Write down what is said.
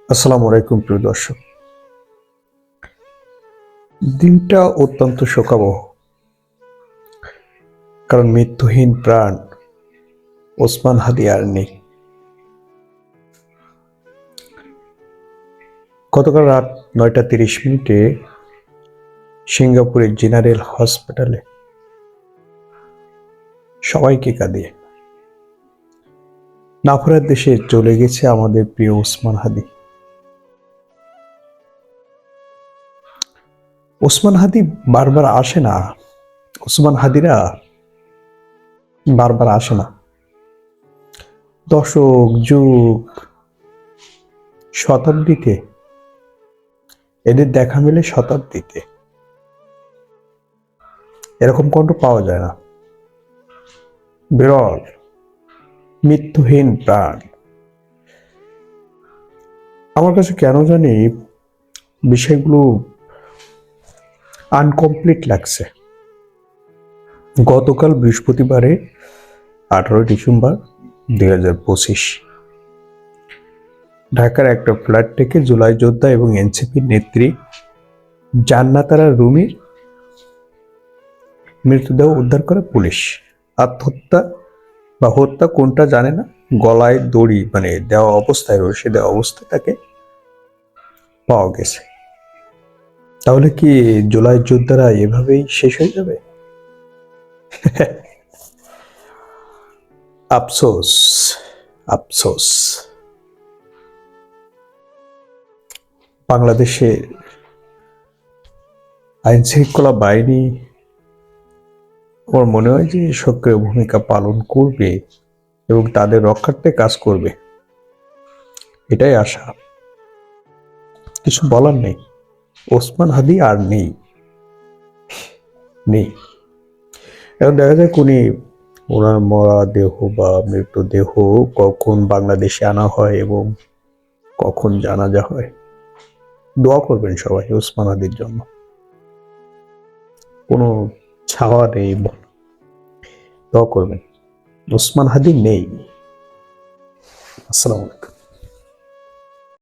আসসালামু আলাইকুম প্রিয় দর্শক। দিনটা অত্যন্ত শোকাবহ, কারণ মৃত্যুহীন প্রাণ ওসমান হাদি আর নেই। গতকাল রাত 9টা 30 মিনিটে সিঙ্গাপুরের জেনারেল হসপিটালে সবাইকে কাঁদিয়ে নাফরার দেশে চলে গেছে আমাদের প্রিয় ওসমান হাদি। ওসমান হাদি বারবার আসে না, ওসমান হাদিরা বারবার আসে না। দশক যুগ শতাব্দীতে এদের দেখা মেলে, শতাব্দীতে এরকম কণ্ঠ পাওয়া যায় না। বিরল, মৃত্যুহীন প্রাণ। আমার কাছে কেন জানি বিষয়গুলো আনকমপ্লিট লাগছে। গতকাল বৃহস্পতিবারে 18 ডিসেম্বর 2025 ঢাকার একটা ফ্ল্যাট থেকে জুলাই যোদ্ধা এবং এনসিপির নেত্রী জান্নাতারা রুমির মৃতদেহ উদ্ধার করে পুলিশ। আত্মহত্যা বা হত্যা কোনটা জানে না, গলায় দড়ি দেওয়া অবস্থায়, রশি দেওয়া অবস্থায় তাকে পাওয়া গেছে। তাহলে কি জুলাই যোদ্ধারা এভাবেই শেষ হয়ে যাবে? আফসোস, আফসোস। বাংলাদেশের আইন শৃঙ্খলা বাহিনী আমার মনে হয় যে সক্রিয় ভূমিকা পালন করবে এবং তাদের রক্ষার্থে কাজ করবে, এটাই আশা। কিছু বলার নেই, ওসমান হাদি আর নেই। এখন দেখা যায় কোনি ওনার মরা দেহ বা মৃতদেহ কখন বাংলাদেশে আনা হয় এবং কখন জানাজা হয়। দোয়া করবেন সবাই ওসমান হাদির জন্য। কোনো ছাওয়া নেই, দোয়া করবেন। ওসমান হাদি নেই। আসসালামু আলাইকুম।